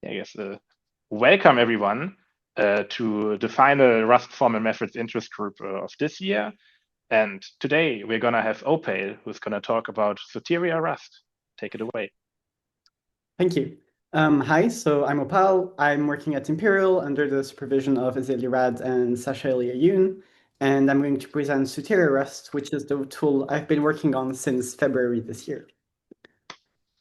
I guess, welcome everyone to the final Rust formal methods interest group of this year. And today we're going to have Opal, who's going to talk about Soteria Rust. Take it away. Thank you. Hi, so I'm Opal. I'm working at Imperial under the supervision of Azalea Rad and Sasha Eliayoun, and I'm going to present Soteria Rust, which is the tool I've been working on since February this year.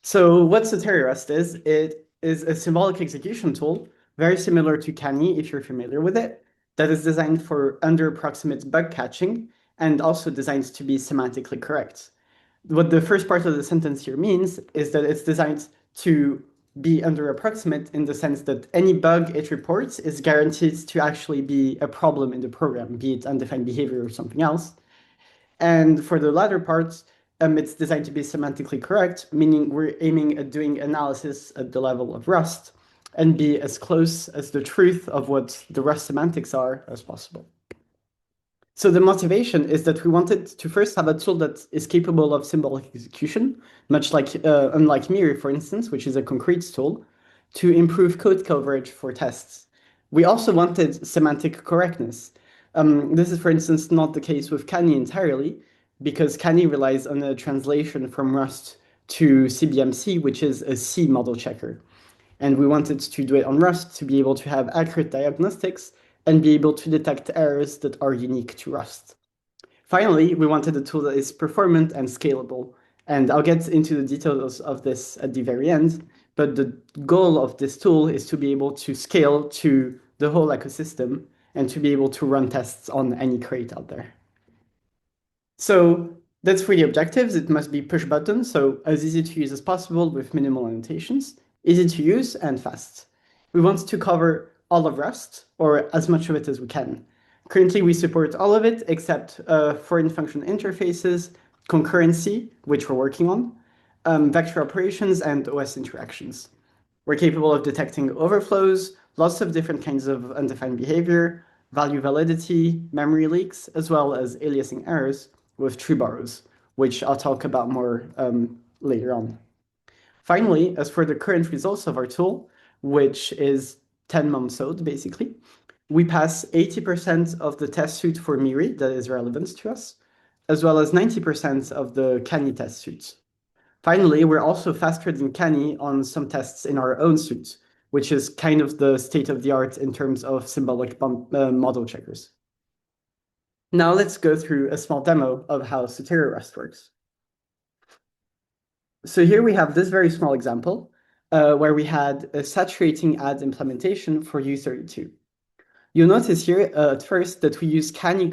So what Soteria Rust is, it is a symbolic execution tool, very similar to Kani, if you're familiar with it, that is designed for under-approximate bug catching and also designed to be semantically correct. What the first part of the sentence here means is that it's designed to be under approximate in the sense that any bug it reports is guaranteed to actually be a problem in the program, be it undefined behavior or something else. And for the latter part, it's designed to be semantically correct, meaning we're aiming at doing analysis at the level of Rust and be as close as the truth of what the Rust semantics are as possible. So the motivation is that we wanted to first have a tool that is capable of symbolic execution, much like unlike Miri, for instance, which is a concrete tool, to improve code coverage for tests. We also wanted semantic correctness. This is, for instance, not the case with Kani entirely, because Kani relies on a translation from Rust to CBMC, which is a C model checker. And we wanted to do it on Rust to be able to have accurate diagnostics and be able to detect errors that are unique to Rust. Finally, we wanted a tool that is performant and scalable. And I'll get into the details of this at the very end. But the goal of this tool is to be able to scale to the whole ecosystem and to be able to run tests on any crate out there. So that's for the objectives. It must be push button, so as easy to use as possible with minimal annotations, easy to use and fast. We want to cover all of Rust, or as much of it as we can. Currently, we support all of it except foreign function interfaces, concurrency, which we're working on, vector operations, and OS interactions. We're capable of detecting overflows, lots of different kinds of undefined behavior, value validity, memory leaks, as well as aliasing errors with tree borrows, which I'll talk about more later on. Finally, as for the current results of our tool, which is 10 months old, basically, we pass 80% of the test suite for Miri that is relevant to us, as well as 90% of the Kani test suites. Finally, we're also faster than Kani on some tests in our own suite, which is kind of the state of the art in terms of symbolic model checkers. Now let's go through a small demo of how Soteria Rust works. So here we have this very small example where we had a saturating add implementation for U32. You'll notice here at first that we use Kani : :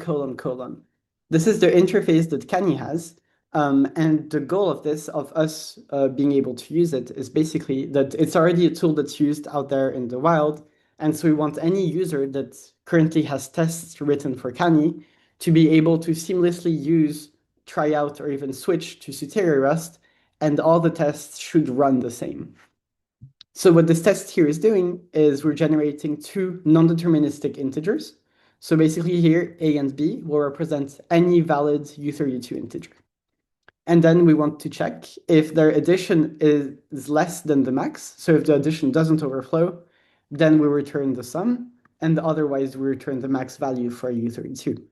This is the interface that Kani has. And the goal of this, of us being able to use it, is basically that it's already a tool that's used out there in the wild. And so we want any user that currently has tests written for Kani to be able to seamlessly use, try out, or even switch to Soteria Rust, and all the tests should run the same. So what this test here is doing is we're generating two non-deterministic integers. So basically here, A and B will represent any valid U32 integer. And then we want to check if their addition is less than the max. So if the addition doesn't overflow, then we return the sum, and otherwise we return the max value for U32.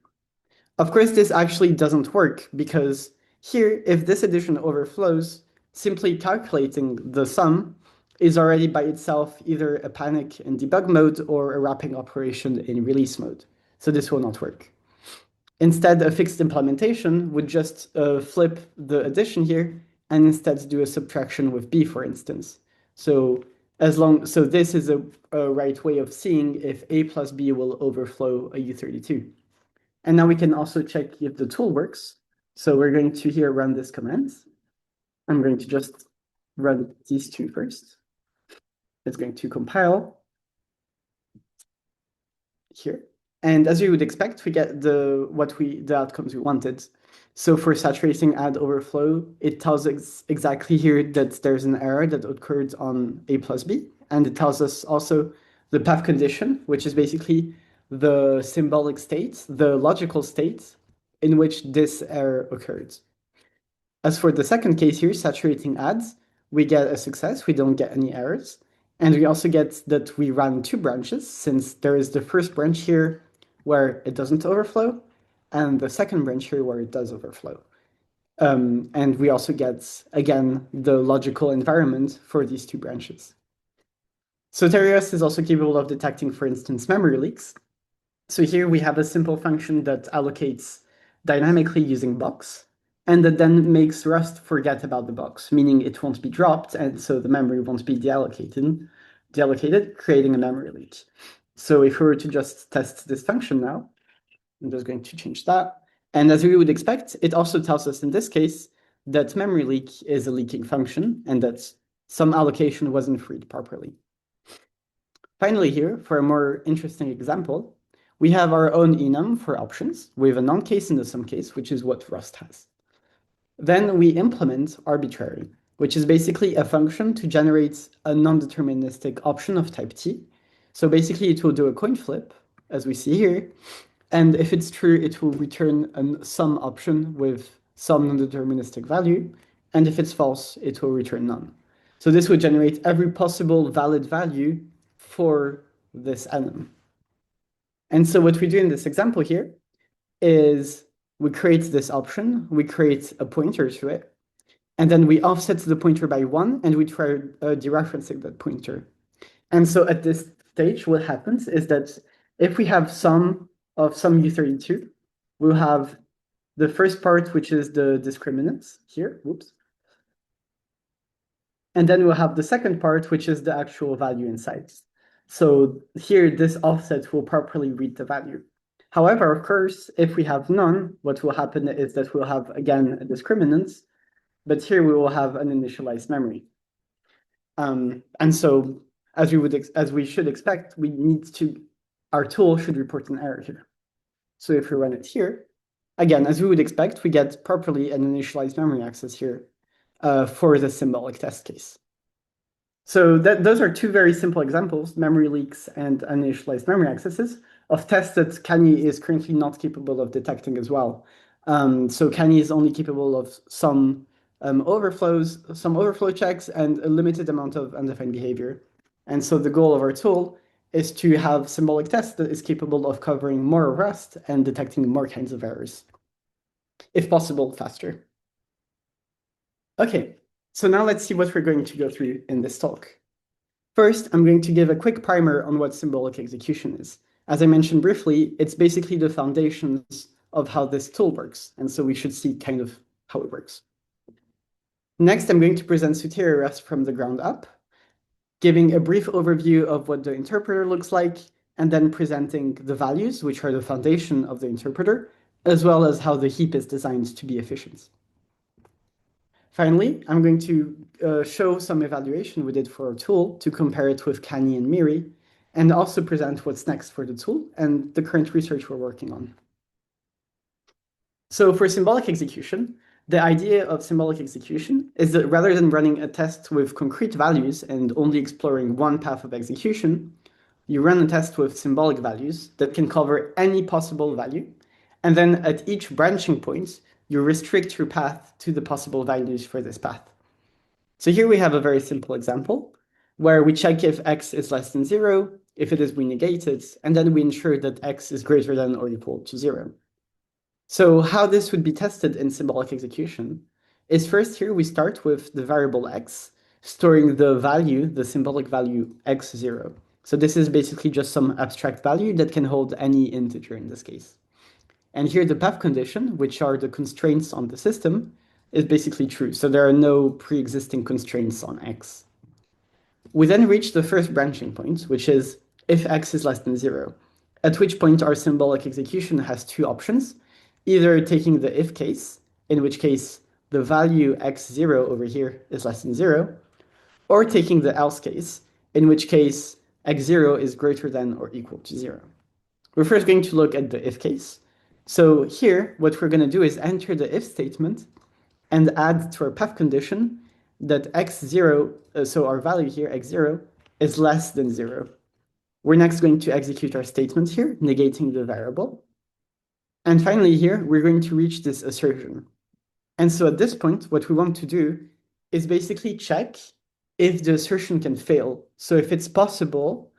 Of course, this actually doesn't work because here, if this addition overflows, simply calculating the sum is already by itself either a panic in debug mode or a wrapping operation in release mode. So this will not work. Instead, a fixed implementation would just flip the addition here and instead do a subtraction with B, for instance. So this is a right way of seeing if A plus B will overflow a U32. And now we can also check if the tool works. So we're going to here run this command. I'm going to just run these two first. It's going to compile here. And as you would expect, we get the outcomes we wanted. So for saturating add overflow, it tells us exactly here that there's an error that occurred on A plus B. And it tells us also the path condition, which is basically the symbolic state, the logical state in which this error occurred. As for the second case here, saturating adds, we get a success. We don't get any errors. And we also get that we run two branches, since there is the first branch here where it doesn't overflow, and the second branch here where it does overflow. And we also get, again, the logical environment for these two branches. Soteria Rust is also capable of detecting, for instance, memory leaks. So here we have a simple function that allocates dynamically using box, and that then makes Rust forget about the box, meaning it won't be dropped, and so the memory won't be deallocated, creating a memory leak. So if we were to just test this function now, I'm just going to change that. And as we would expect, it also tells us in this case that memory leak is a leaking function and that some allocation wasn't freed properly. Finally here, for a more interesting example, we have our own enum for options with a non-case and a sum case, which is what Rust has. Then we implement arbitrary, which is basically a function to generate a non-deterministic option of type t. So basically it will do a coin flip, as we see here, and if it's true, it will return a sum option with some non-deterministic value, and if it's false, it will return none. So this would generate every possible valid value for this enum. And so what we do in this example here is we create this option, we create a pointer to it, and then we offset the pointer by 1, and we try dereferencing that pointer. And so at this stage, what happens is that if we have sum of some U32, we'll have the first part, which is the discriminants here, whoops. And then we'll have the second part, which is the actual value inside. So here, this offset will properly read the value. However, of course, if we have none, what will happen is that we'll have, again, a discriminant, but here we will have an initialized memory. And so, as we should expect, our tool should report an error here. So if we run it here, again, as we would expect, we get properly an initialized memory access here for the symbolic test case. So those are two very simple examples, memory leaks and initialized memory accesses, of tests that Kani is currently not capable of detecting as well. So Kani is only capable of some overflow checks, and a limited amount of undefined behavior. And so the goal of our tool is to have symbolic tests that is capable of covering more Rust and detecting more kinds of errors, if possible, faster. Okay, so now let's see what we're going to go through in this talk. First, I'm going to give a quick primer on what symbolic execution is. As I mentioned briefly, it's basically the foundations of how this tool works, and so we should see kind of how it works. Next, I'm going to present Soteria Rust from the ground up, giving a brief overview of what the interpreter looks like, and then presenting the values, which are the foundation of the interpreter, as well as how the heap is designed to be efficient. Finally, I'm going to show some evaluation we did for our tool to compare it with Kani and Miri, and also present what's next for the tool and the current research we're working on. So for symbolic execution, the idea of symbolic execution is that rather than running a test with concrete values and only exploring one path of execution, you run a test with symbolic values that can cover any possible value, and then at each branching point, you restrict your path to the possible values for this path. So here we have a very simple example where we check if x is less than 0, if it is, we negate it, and then we ensure that x is greater than or equal to 0. So how this would be tested in symbolic execution is first here we start with the variable x, storing the value, the symbolic value x0. So this is basically just some abstract value that can hold any integer in this case. And here the path condition, which are the constraints on the system, is basically true. So there are no pre-existing constraints on x. We then reach the first branching point, which is if x is less than 0, at which point our symbolic execution has two options, either taking the if case, in which case the value x0 over here is less than 0, or taking the else case, in which case x0 is greater than or equal to 0. We're first going to look at the if case. So here, what we're going to do is enter the if statement and add to our path condition that x0, so our value here, x0, is less than 0. We're next going to execute our statement here, negating the variable. And finally here, we're going to reach this assertion. And so at this point, what we want to do is basically check if the assertion can fail So if it's possible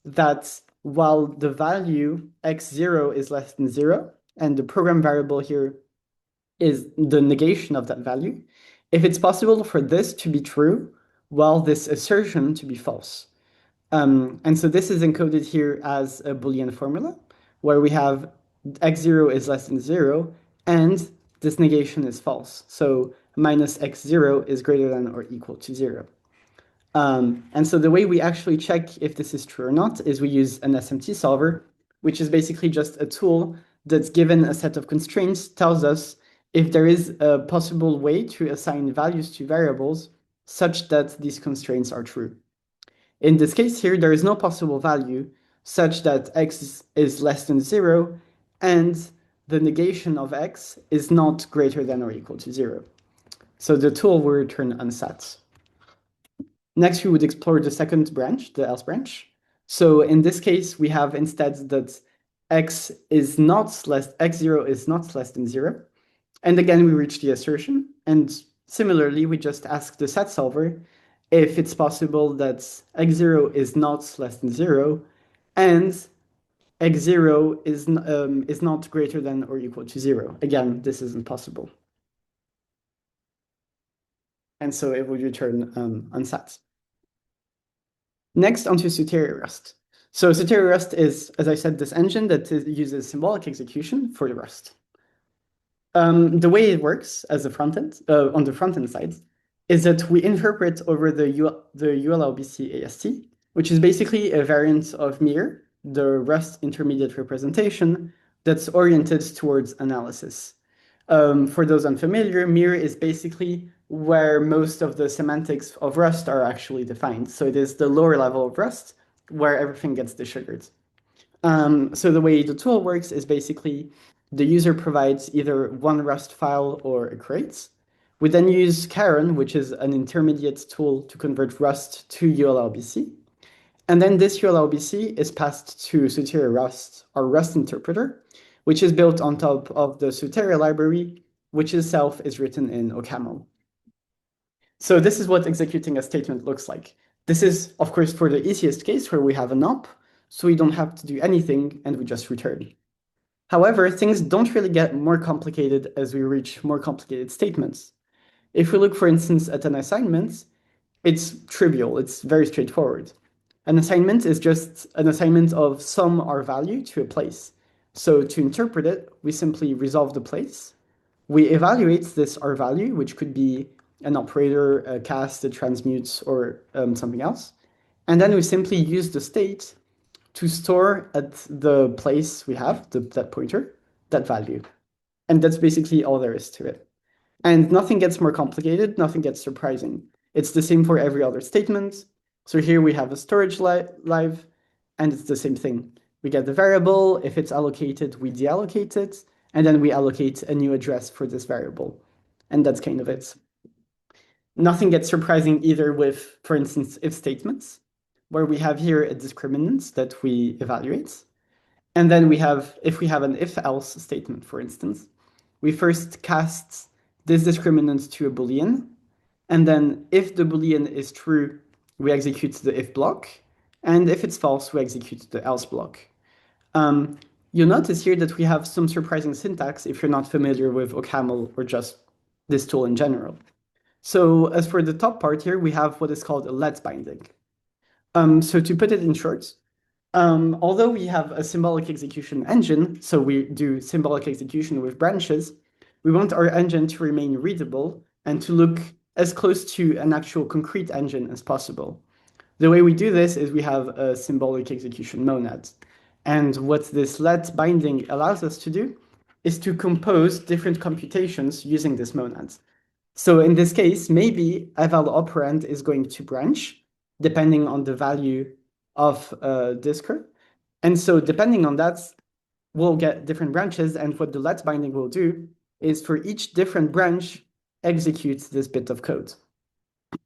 that while the value x0 is less than 0, and the program variable here is the negation of that value, if it's possible for this to be true while this assertion to be false. And so this is encoded here as a Boolean formula, where we have x0 is less than 0, and this negation is false. So minus x0 is greater than or equal to 0. And so the way we actually check if this is true or not is we use an SMT solver, which is basically just a tool that's given a set of constraints, tells us if there is a possible way to assign values to variables such that these constraints are true. In this case here, there is no possible value such that x is less than 0 and the negation of x is not greater than or equal to 0. So the tool will return unsat. Next, we would explore the second branch, the else branch. So in this case, we have instead that x0 is not less than 0. And again, we reach the assertion. And similarly, we just ask the sat solver if it's possible that x0 is not less than 0 and x0 is not greater than or equal to 0. Again, this isn't possible. And so it would return unsat. Next, onto Soteria Rust. So Soteria Rust is, as I said, this engine that uses symbolic execution for the Rust. The way it works as a frontend, on the frontend side, is that we interpret over the ULLBC AST, which is basically a variant of MIR, the Rust intermediate representation that's oriented towards analysis. For those unfamiliar, MIR is basically where most of the semantics of Rust are actually defined. So it is the lower level of Rust where everything gets desugared. So the way the tool works is basically the user provides either one Rust file or a crate. We then use Karen, which is an intermediate tool to convert Rust to ULLBC. And then this ULLBC is passed to Soteria Rust, our Rust interpreter, which is built on top of the Soteria library, which itself is written in OCaml. So this is what executing a statement looks like. This is, of course, for the easiest case where we have an op, so we don't have to do anything and we just return. However, things don't really get more complicated as we reach more complicated statements. If we look, for instance, at an assignment, it's trivial, it's very straightforward. An assignment is just an assignment of some R value to a place. So to interpret it, we simply resolve the place. We evaluate this R value, which could be an operator, a cast, a transmute, or something else. And then we simply use the state to store at the place we have, that pointer, that value. And that's basically all there is to it. And nothing gets more complicated, nothing gets surprising. It's the same for every other statement. So here we have a storage live, and it's the same thing. We get the variable, if it's allocated, we deallocate it, and then we allocate a new address for this variable. And that's kind of it. Nothing gets surprising either with, for instance, if statements, where we have here a discriminant that we evaluate. And then if we have an if-else statement, for instance, we first cast this discriminant to a Boolean. And then if the Boolean is true, we execute the if block. And if it's false, we execute the else block. You'll notice here that we have some surprising syntax if you're not familiar with OCaml or just this tool in general. So as for the top part here, we have what is called a let binding. So to put it in short, although we have a symbolic execution engine, so we do symbolic execution with branches, we want our engine to remain readable and to look as close to an actual concrete engine as possible. The way we do this is we have a symbolic execution monad. And what this let binding allows us to do is to compose different computations using this monad. So in this case, maybe eval operand is going to branch depending on the value of Discord. And so depending on that, we'll get different branches. And what the let binding will do is for each different branch, execute this bit of code.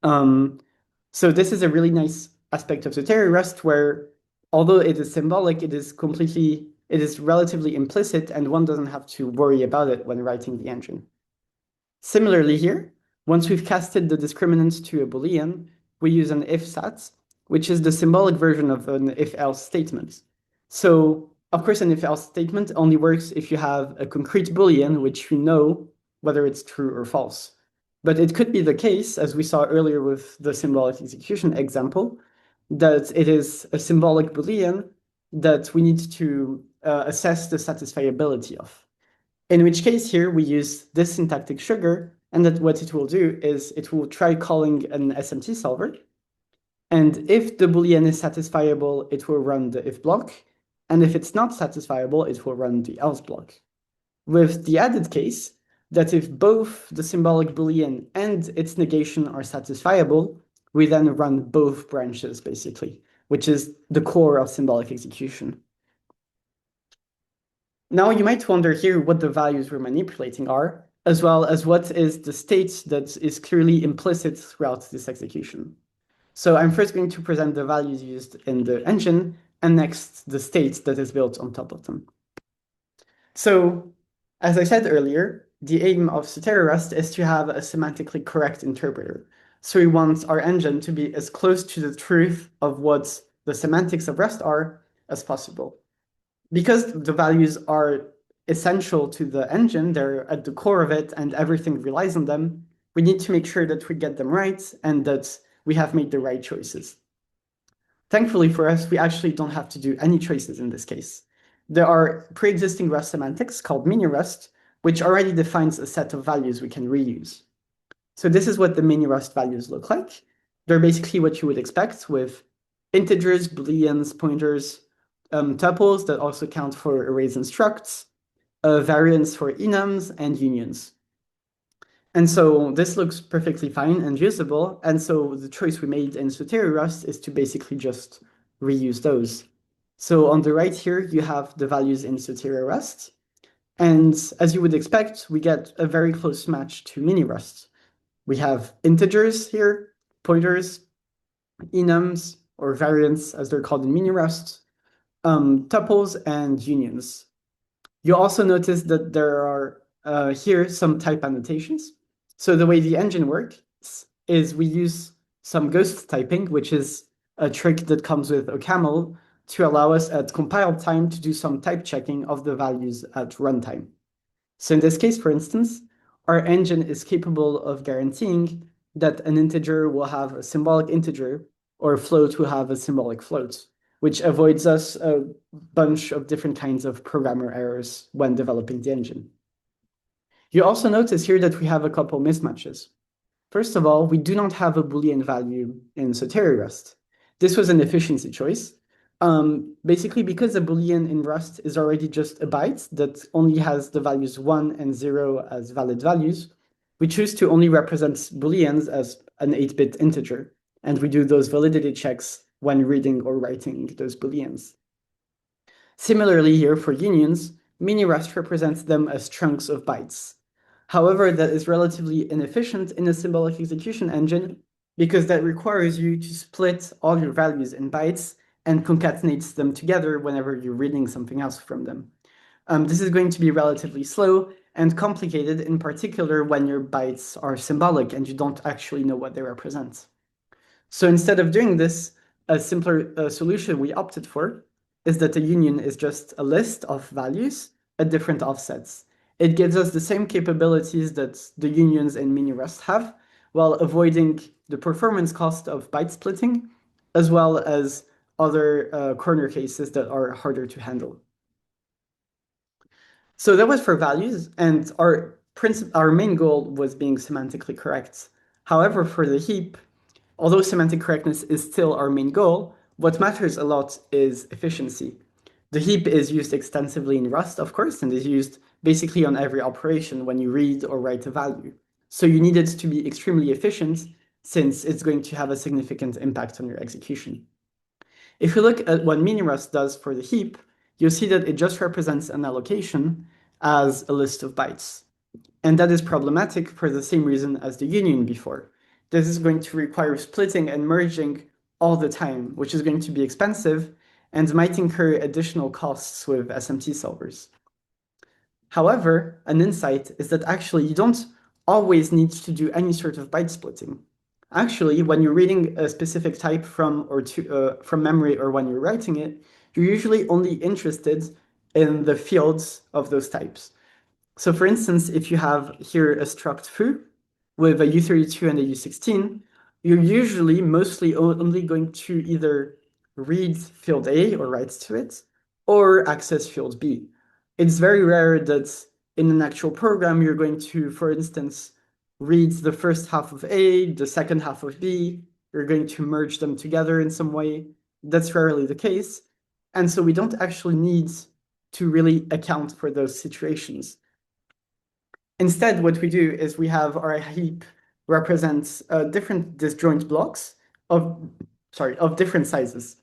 So this is a really nice aspect of Soteria Rust where, although it is symbolic, it is relatively implicit and one doesn't have to worry about it when writing the engine. Similarly here, once we've casted the discriminant to a Boolean, we use an if sat which is the symbolic version of an if-else statement. So, of course, an if-else statement only works if you have a concrete Boolean which you know whether it's true or false. But it could be the case, as we saw earlier with the symbolic execution example, that it is a symbolic Boolean that we need to assess the satisfiability of. In which case here we use this syntactic sugar, and that what it will do is it will try calling an SMT solver. And if the Boolean is satisfiable, it will run the if block. And if it's not satisfiable, it will run the else block. With the added case that if both the symbolic Boolean and its negation are satisfiable, we then run both branches, basically, which is the core of symbolic execution. Now you might wonder here what the values we're manipulating are, as well as what is the state that is clearly implicit throughout this execution. So I'm first going to present the values used in the engine, and next the state that is built on top of them. So, as I said earlier, the aim of Soteria Rust is to have a semantically correct interpreter. So we want our engine to be as close to the truth of what the semantics of Rust are as possible. Because the values are essential to the engine, they're at the core of it and everything relies on them, we need to make sure that we get them right and that we have made the right choices. Thankfully for us, we actually don't have to do any choices in this case. There are pre-existing Rust semantics called MiniRust, which already defines a set of values we can reuse. So this is what the MiniRust values look like. They're basically what you would expect with integers, booleans, pointers, tuples that also count for arrays and structs, variants for enums, and unions. And so this looks perfectly fine and usable. And so the choice we made in Soteria Rust is to basically just reuse those. So on the right here, you have the values in Soteria Rust. And as you would expect, we get a very close match to MiniRust. We have integers here, pointers, enums, or variants, as they're called in MiniRust, tuples, and unions. You also notice that there are here some type annotations. So the way the engine works is we use some ghost typing, which is a trick that comes with OCaml to allow us at compile time to do some type checking of the values at runtime. So in this case, for instance, our engine is capable of guaranteeing that an integer will have a symbolic integer or a float will have a symbolic float, which avoids us a bunch of different kinds of programmer errors when developing the engine. You also notice here that we have a couple mismatches. First of all, we do not have a Boolean value in Soteria Rust. This was an efficiency choice. Basically, because a Boolean in Rust is already just a byte that only has the values 1 and 0 as valid values, we choose to only represent Booleans as an 8-bit integer, and we do those validity checks when reading or writing those Booleans. Similarly here for unions, MiniRust represents them as chunks of bytes. However, that is relatively inefficient in a symbolic execution engine because that requires you to split all your values in bytes and concatenates them together whenever you're reading something else from them. This is going to be relatively slow and complicated, in particular when your bytes are symbolic and you don't actually know what they represent. So instead of doing this, a simpler solution we opted for is that a union is just a list of values at different offsets. It gives us the same capabilities that the unions in MiniRust have, while avoiding the performance cost of byte splitting, as well as other corner cases that are harder to handle. So that was for values, and our main goal was being semantically correct. However, for the heap, although semantic correctness is still our main goal, what matters a lot is efficiency. The heap is used extensively in Rust, of course, and is used basically on every operation when you read or write a value. So you need it to be extremely efficient since it's going to have a significant impact on your execution. If you look at what MiniRust does for the heap, you'll see that it just represents an allocation as a list of bytes. And that is problematic for the same reason as the union before. This is going to require splitting and merging all the time, which is going to be expensive and might incur additional costs with SMT solvers. However, an insight is that actually you don't always need to do any sort of byte splitting. Actually, when you're reading a specific type from memory or when you're writing it, you're usually only interested in the fields of those types. So for instance, if you have here a struct foo with a U32 and a U16, you're usually mostly only going to either read field A or write to it, or access field B. It's very rare that in an actual program, you're going to, for instance, read the first half of A, the second half of B, you're going to merge them together in some way. That's rarely the case. And so we don't actually need to really account for those situations. Instead, what we do is we have our heap represents different disjoint blocks of different sizes.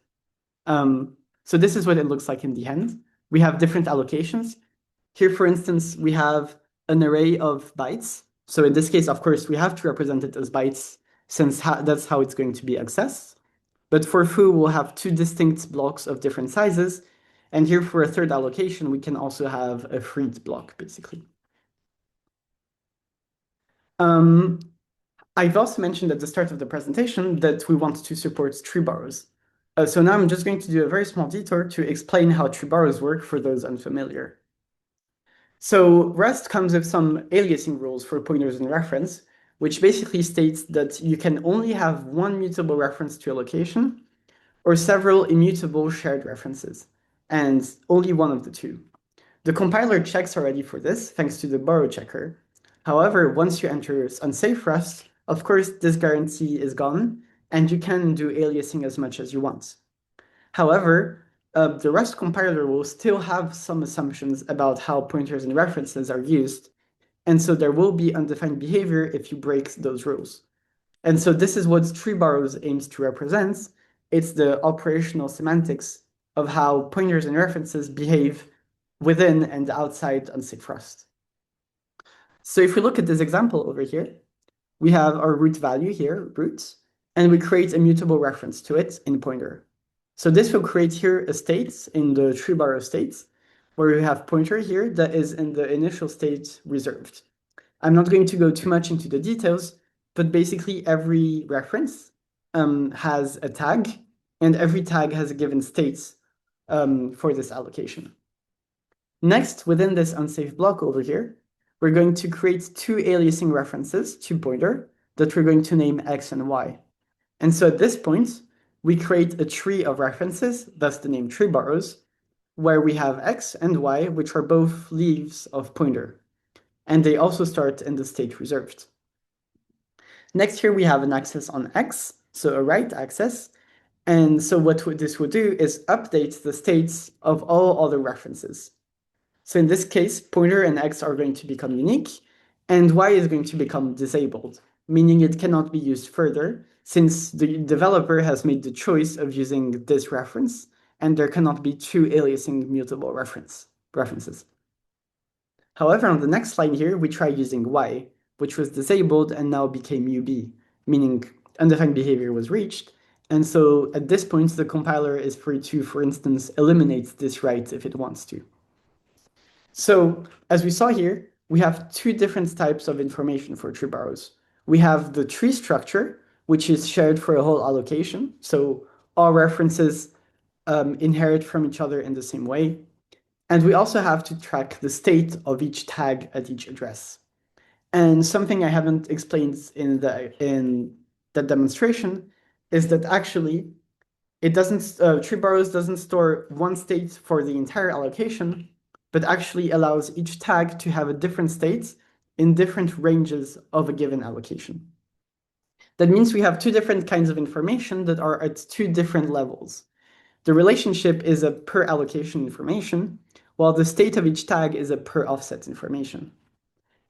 So this is what it looks like in the end. We have different allocations. Here, for instance, we have an array of bytes. So in this case, of course, we have to represent it as bytes since that's how it's going to be accessed. But for foo, we'll have two distinct blocks of different sizes. And here for a third allocation, we can also have a freed block, basically. I've also mentioned at the start of the presentation that we want to support tree borrows. So now I'm just going to do a very small detour to explain how tree borrows work for those unfamiliar. So Rust comes with some aliasing rules for pointers and reference, which basically states that you can only have one mutable reference to a location or several immutable shared references, and only one of the two. The compiler checks already for this, thanks to the borrow checker. However, once you enter unsafe Rust, of course, this guarantee is gone, and you can do aliasing as much as you want. However, the Rust compiler will still have some assumptions about how pointers and references are used, and so there will be undefined behavior if you break those rules. And so this is what tree borrows aims to represent. It's the operational semantics of how pointers and references behave within and outside unsafe Rust. So if we look at this example over here, we have our root value here, root, and we create a mutable reference to it in pointer. So this will create here a state in the tree borrow state, where we have pointer here that is in the initial state reserved. I'm not going to go too much into the details, but basically every reference has a tag, and every tag has a given state for this allocation. Next, within this unsafe block over here, we're going to create two aliasing references to pointer that we're going to name X and Y. And so at this point, we create a tree of references, thus the name tree borrows, where we have X and Y, which are both leaves of pointer. And they also start in the state reserved. Next here, we have an access on X, so a write access. And so what this would do is update the states of all other references. So in this case, pointer and X are going to become unique, and Y is going to become disabled, meaning it cannot be used further, since the developer has made the choice of using this reference, and there cannot be two aliasing mutable references. However, on the next line here, we try using Y, which was disabled and now became UB, meaning undefined behavior was reached. And so at this point, the compiler is free to, for instance, eliminate this write if it wants to. So as we saw here, we have two different types of information for tree borrows. We have the tree structure, which is shared for a whole allocation. So all references inherit from each other in the same way. And we also have to track the state of each tag at each address. And something I haven't explained in the demonstration is that actually it doesn't, tree borrows doesn't store one state for the entire allocation, but actually allows each tag to have a different state in different ranges of a given allocation. That means we have two different kinds of information that are at two different levels. The relationship is a per allocation information, while the state of each tag is a per offset information.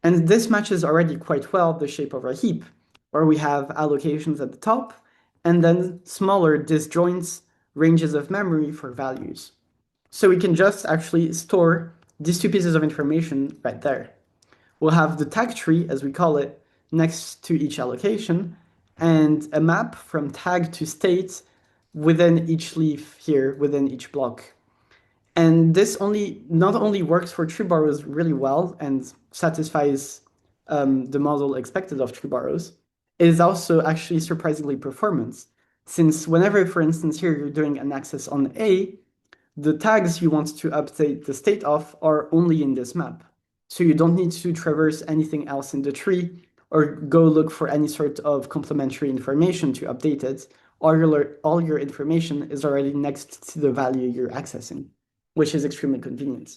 And this matches already quite well the shape of our heap, where we have allocations at the top, and then smaller disjoints, ranges of memory for values. So we can just actually store these two pieces of information right there. We'll have the tag tree, as we call it, next to each allocation, and a map from tag to state within each leaf here, within each block. And this not only works for tree borrows really well and satisfies the model expected of tree borrows, is also actually surprisingly performant, since whenever, for instance, here you're doing an access on A, the tags you want to update the state of are only in this map. So you don't need to traverse anything else in the tree or go look for any sort of complementary information to update it. All your information is already next to the value you're accessing, which is extremely convenient.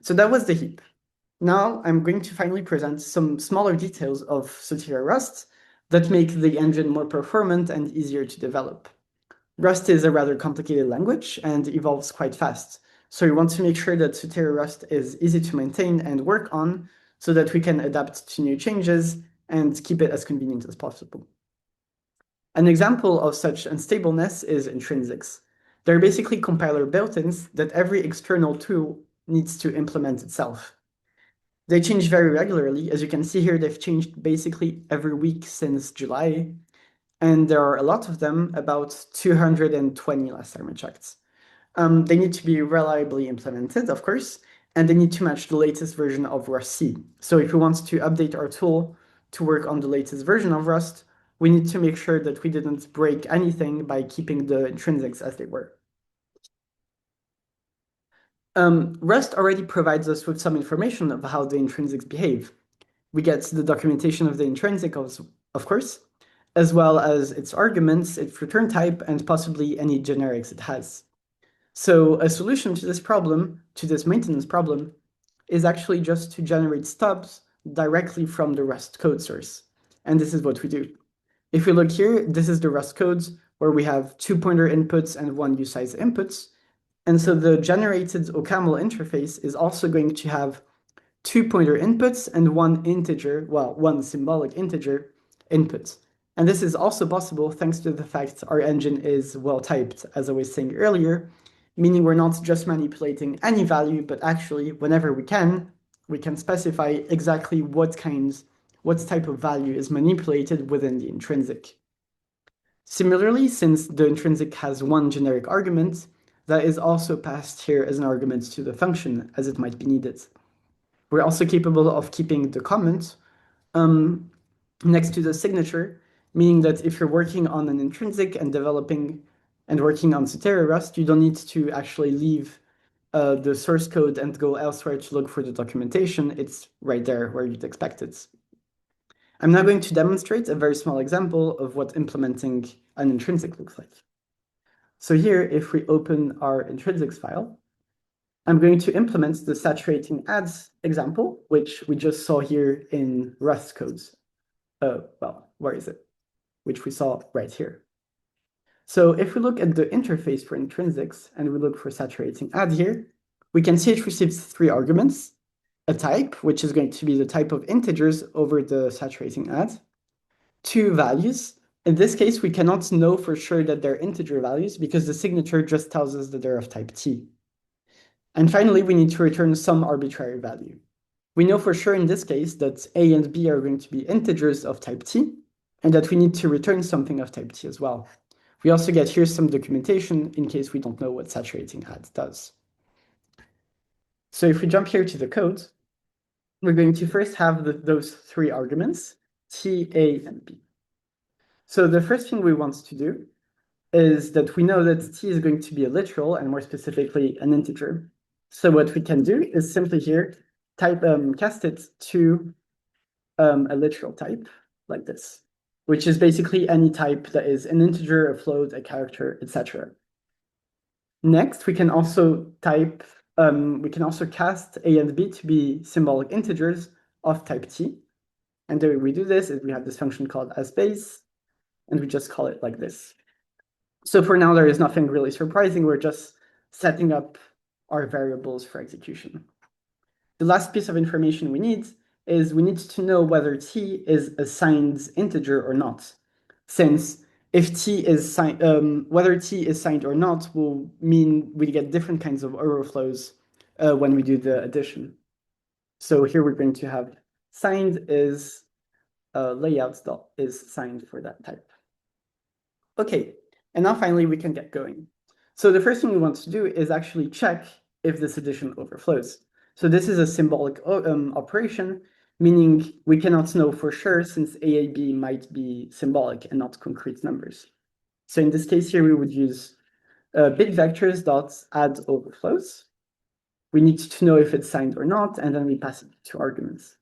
So that was the heap. Now I'm going to finally present some smaller details of Soteria Rust that make the engine more performant and easier to develop. Rust is a rather complicated language and evolves quite fast. So we want to make sure that Soteria Rust is easy to maintain and work on so that we can adapt to new changes and keep it as convenient as possible. An example of such unstableness is Intrinsics. They're basically compiler built-ins that every external tool needs to implement itself. They change very regularly. As you can see here, they've changed basically every week since July, and there are a lot of them, about 220 last time I checked. They need to be reliably implemented, of course, and they need to match the latest version of Rust C. So if we want to update our tool to work on the latest version of Rust, we need to make sure that we didn't break anything by keeping the intrinsics as they were. Rust already provides us with some information of how the intrinsics behave. We get the documentation of the intrinsic, of course, as well as its arguments, its return type, and possibly any generics it has. So a solution to this problem, to this maintenance problem, is actually just to generate stubs directly from the Rust code source. And this is what we do. If we look here, this is the Rust codes where we have 2 pointer inputs and 1 usize inputs. And so the generated OCaml interface is also going to have 2 pointer inputs and 1 integer, well, 1 symbolic integer input. And this is also possible thanks to the fact our engine is well typed, as I was saying earlier, meaning we're not just manipulating any value, but actually, whenever we can specify exactly what type of value is manipulated within the intrinsic. Similarly, since the intrinsic has 1 generic argument, that is also passed here as an argument to the function as it might be needed. We're also capable of keeping the comment next to the signature, meaning that if you're working on an intrinsic and developing and working on Soteria Rust, you don't need to actually leave the source code and go elsewhere to look for the documentation. It's right there where you'd expect it. I'm now going to demonstrate a very small example of what implementing an intrinsic looks like. So here, if we open our intrinsics file, I'm going to implement the saturating adds example, which we just saw here in Rust codes. Well, where is it? Which we saw right here. So if we look at the interface for intrinsics and we look for saturating add here, we can see it receives 3 arguments, a type, which is going to be the type of integers over the saturating add, 2 values. In this case, we cannot know for sure that they're integer values because the signature just tells us that they're of type T. And finally, we need to return some arbitrary value. We know for sure in this case that A and B are going to be integers of type T, and that we need to return something of type T as well. We also get here some documentation in case we don't know what saturating add does. So if we jump here to the code, we're going to first have those 3 arguments, T, A, and B. So the first thing we want to do is that we know that T is going to be a literal, and more specifically, an integer. So what we can do is simply here cast it to a literal type like this, which is basically any type that is an integer, a float, a character, etc. Next, we can also cast A and B to be symbolic integers of type T. And the way we do this is we have this function called asBase, and we just call it like this. So for now, there is nothing really surprising. We're just setting up our variables for execution. The last piece of information we need is we need to know whether T is a signed integer or not, since if T is whether T is signed or not will mean we get different kinds of overflows when we do the addition. So here we're going to have signed is layouts dot is signed for that type. Okay, and now finally we can get going. So the first thing we want to do is actually check if this addition overflows. So this is a symbolic operation, meaning we cannot know for sure since A and B might be symbolic and not concrete numbers. So in this case here, we would use bit vectors dot add overflows. We need to know if it's signed or not, and then we pass it to arguments.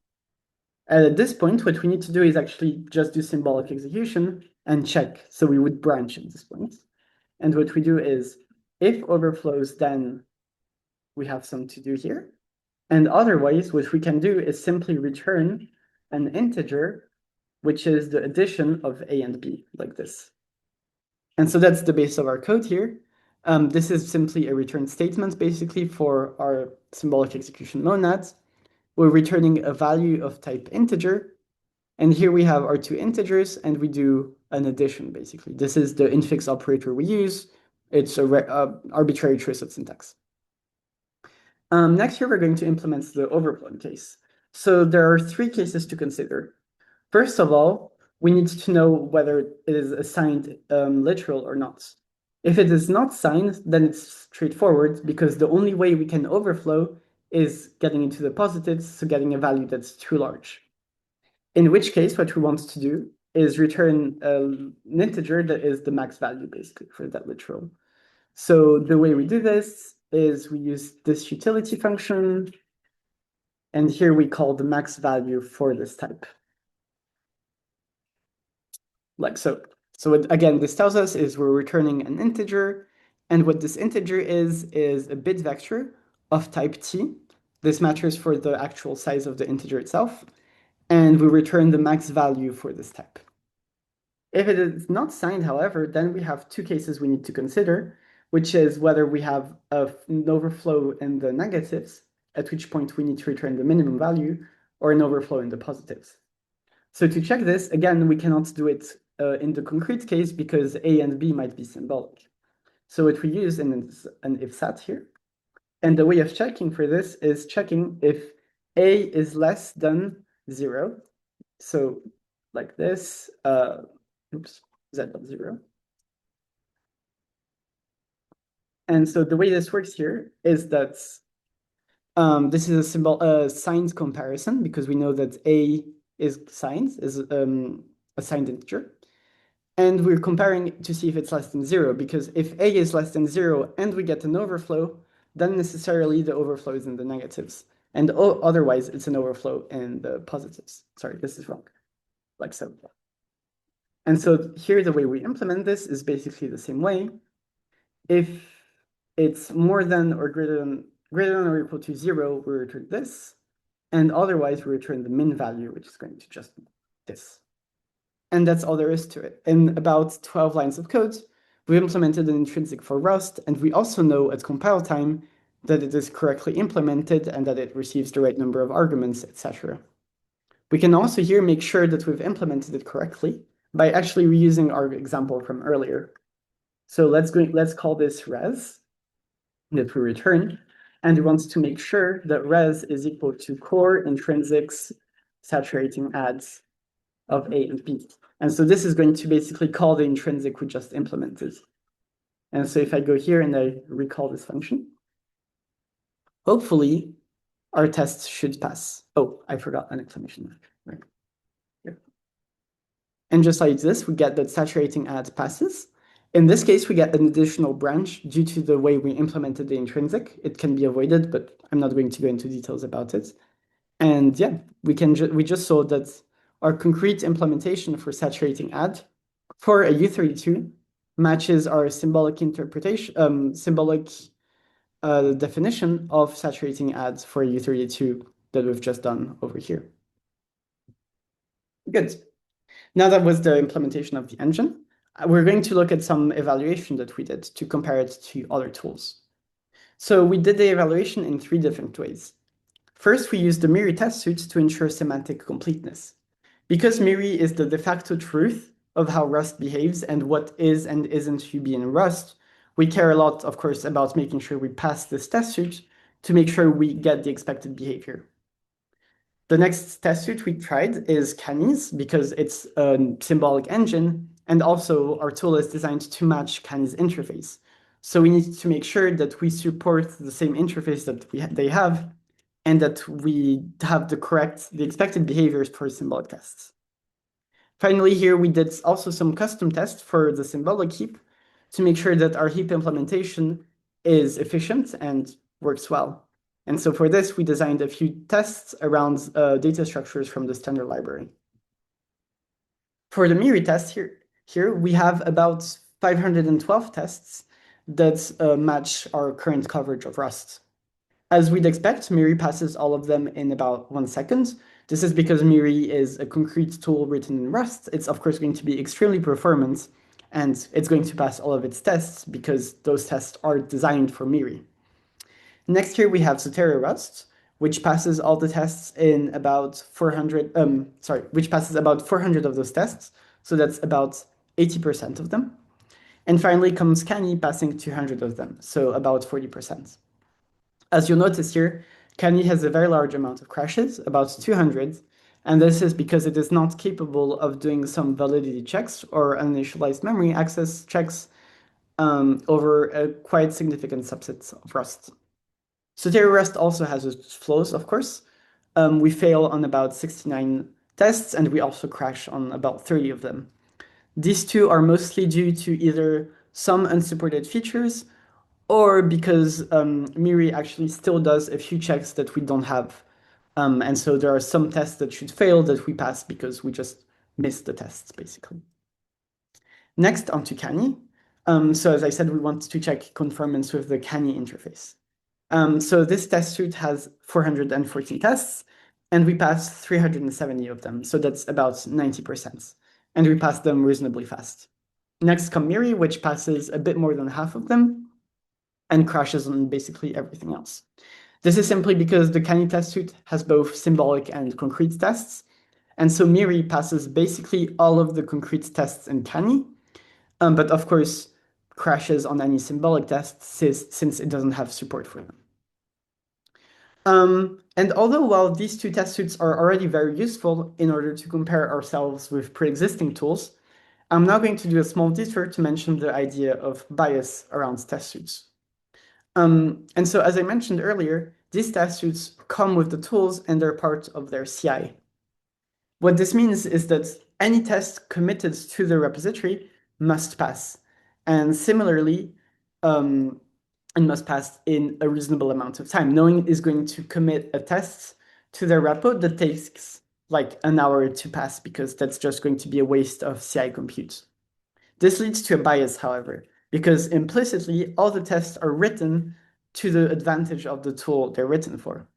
At this point, what we need to do is actually just do symbolic execution and check. So we would branch at this point. And what we do is if overflows, then we have some to do here. And otherwise, what we can do is simply return an integer, which is the addition of A and B, like this. And so that's the base of our code here. This is simply a return statement, basically, for our symbolic execution monads. We're returning a value of type integer. And here we have our two integers, and we do an addition, basically. This is the infix operator we use. It's an arbitrary choice of syntax. Next here, we're going to implement the overflow case. So there are three cases to consider. First of all, we need to know whether it is assigned literal or not. If it is not signed, then it's straightforward because the only way we can overflow is getting into the positives, so getting a value that's too large. In which case, what we want to do is return an integer that is the max value, basically, for that literal. So the way we do this is we use this utility function, and here we call the max value for this type. Like so. So what, again, this tells us is we're returning an integer, and what this integer is a bit vector of type t. This matters for the actual size of the integer itself, and we return the max value for this type. If it is not signed, however, then we have two cases we need to consider, which is whether we have an overflow in the negatives, at which point we need to return the minimum value, or an overflow in the positives. So to check this, again, we cannot do it in the concrete case because A and B might be symbolic. So what we use is an if sat here. And the way of checking for this is checking if A is less than 0. So like this, oops, z.0. And so the way this works here is that this is a signed comparison because we know that A is signed, is a signed integer. And we're comparing to see if it's less than 0, because if A is less than 0 and we get an overflow, then necessarily the overflow is in the negatives. And otherwise, it's an overflow in the positives. Sorry, this is wrong. Like so. And so here, the way we implement this is basically the same way. If it's more than or greater than or equal to 0, we return this. And otherwise, we return the min value, which is going to just be this. And that's all there is to it. In about 12 lines of code, we implemented an intrinsic for Rust, and we also know at compile time that it is correctly implemented and that it receives the right number of arguments, etc. We can also here make sure that we've implemented it correctly by actually reusing our example from earlier. So let's call this res that we return, and we want to make sure that res is equal to core intrinsics saturating adds of A and B. And so this is going to basically call the intrinsic we just implemented. And so if I go here and I recall this function, hopefully our test should pass. Oh, I forgot an exclamation mark. Right here. And just like this, we get that saturating add passes. In this case, we get an additional branch due to the way we implemented the intrinsic. It can be avoided, but I'm not going to go into details about it. And yeah, we just saw that our concrete implementation for saturating add for a U32 matches our symbolic interpretation, symbolic definition of saturating adds for a U32 that we've just done over here. Good. Now that was the implementation of the engine, we're going to look at some evaluation that we did to compare it to other tools. So we did the evaluation in 3 different ways. First, we used the MIRI test suite to ensure semantic completeness. Because MIRI is the de facto truth of how Rust behaves and what is and isn't to be in Rust, we care a lot, of course, about making sure we pass this test suite to make sure we get the expected behavior. The next test suite we tried is Kani's because it's a symbolic engine, and also our tool is designed to match Kani's interface. So we need to make sure that we support the same interface that they have, and that we have the expected behaviors for symbolic tests. Finally, here we did also some custom tests for the symbolic heap to make sure that our heap implementation is efficient and works well. And so for this, we designed a few tests around data structures from the standard library. For the MIRI test here we have about 512 tests that match our current coverage of Rust. As we'd expect, MIRI passes all of them in about 1 second. This is because MIRI is a concrete tool written in Rust. It's of course going to be extremely performant, and it's going to pass all of its tests because those tests are designed for MIRI. Next here we have Soteria Rust, which passes all the tests in about 400, which passes about 400 of those tests. So that's about 80% of them. And finally comes Kani passing 200 of them, so about 40%. As you'll notice here, Kani has a very large amount of crashes, about 200, and this is because it is not capable of doing some validity checks or uninitialized memory access checks over a quite significant subset of Rust. Soteria Rust also has its flaws, of course. We fail on about 69 tests, and we also crash on about 30 of them. These two are mostly due to either some unsupported features or because MIRI actually still does a few checks that we don't have. And so there are some tests that should fail that we pass because we just missed the tests, basically. Next, on to Kani. So as I said, we want to check conformance with the Kani interface. So this test suite has 414 tests, and we passed 370 of them. So that's about 90%. And we passed them reasonably fast. Next come MIRI, which passes a bit more than half of them and crashes on basically everything else. This is simply because the Kani test suite has both symbolic and concrete tests. And so MIRI passes basically all of the concrete tests in Kani, but of course crashes on any symbolic tests since it doesn't have support for them. And although while these two test suites are already very useful in order to compare ourselves with pre-existing tools, I'm now going to do a small detour to mention the idea of bias around test suites. And so as I mentioned earlier, these test suites come with the tools and they're part of their CI. What this means is that any test committed to the repository must pass. And similarly, it must pass in a reasonable amount of time. No one is going to commit a test to their repo that takes like an hour to pass because that's just going to be a waste of CI compute. This leads to a bias, however, because implicitly all the tests are written to the advantage of the tool they're written for.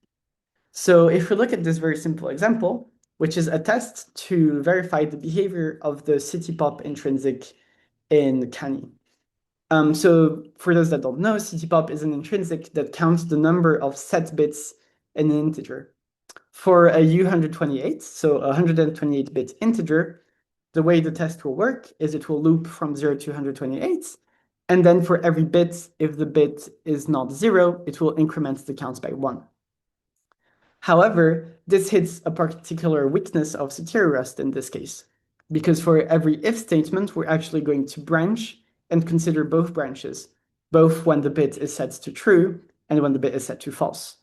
So if we look at this very simple example, which is a test to verify the behavior of the CityPop intrinsic in Kani. So for those that don't know, CityPop is an intrinsic that counts the number of set bits in an integer. For a U128, so a 128-bit integer, the way the test will work is it will loop from 0 to 128, and then for every bit, if the bit is not 0, it will increment the count by 1. However, this hits a particular weakness of Soteria Rust in this case, because for every if statement, we're actually going to branch and consider both branches, both when the bit is set to true and when the bit is set to false.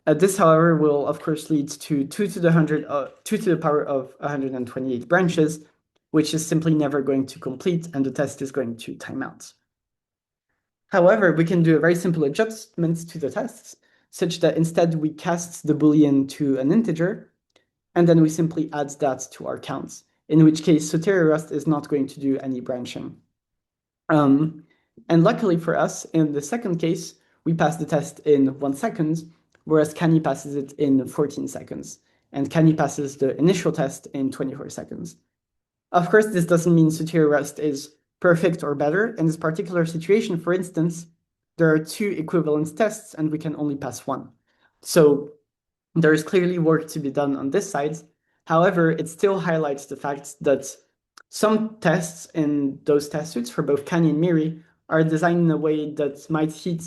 This, however, will of course lead to 2 to the power of 128 branches, which is simply never going to complete, and the test is going to time out. However, we can do a very simple adjustment to the tests, such that instead we cast the Boolean to an integer, and then we simply add that to our counts, in which case Soteria Rust is not going to do any branching. And luckily for us, in the second case, we pass the test in 1 second, whereas Kani passes it in 14 seconds, and Kani passes the initial test in 24 seconds. Of course, this doesn't mean Soteria Rust is perfect or better. In this particular situation, for instance, there are 2 equivalent tests and we can only pass 1. So there is clearly work to be done on this side. However, it still highlights the fact that some tests in those test suites for both Kani and MIRI are designed in a way that might hit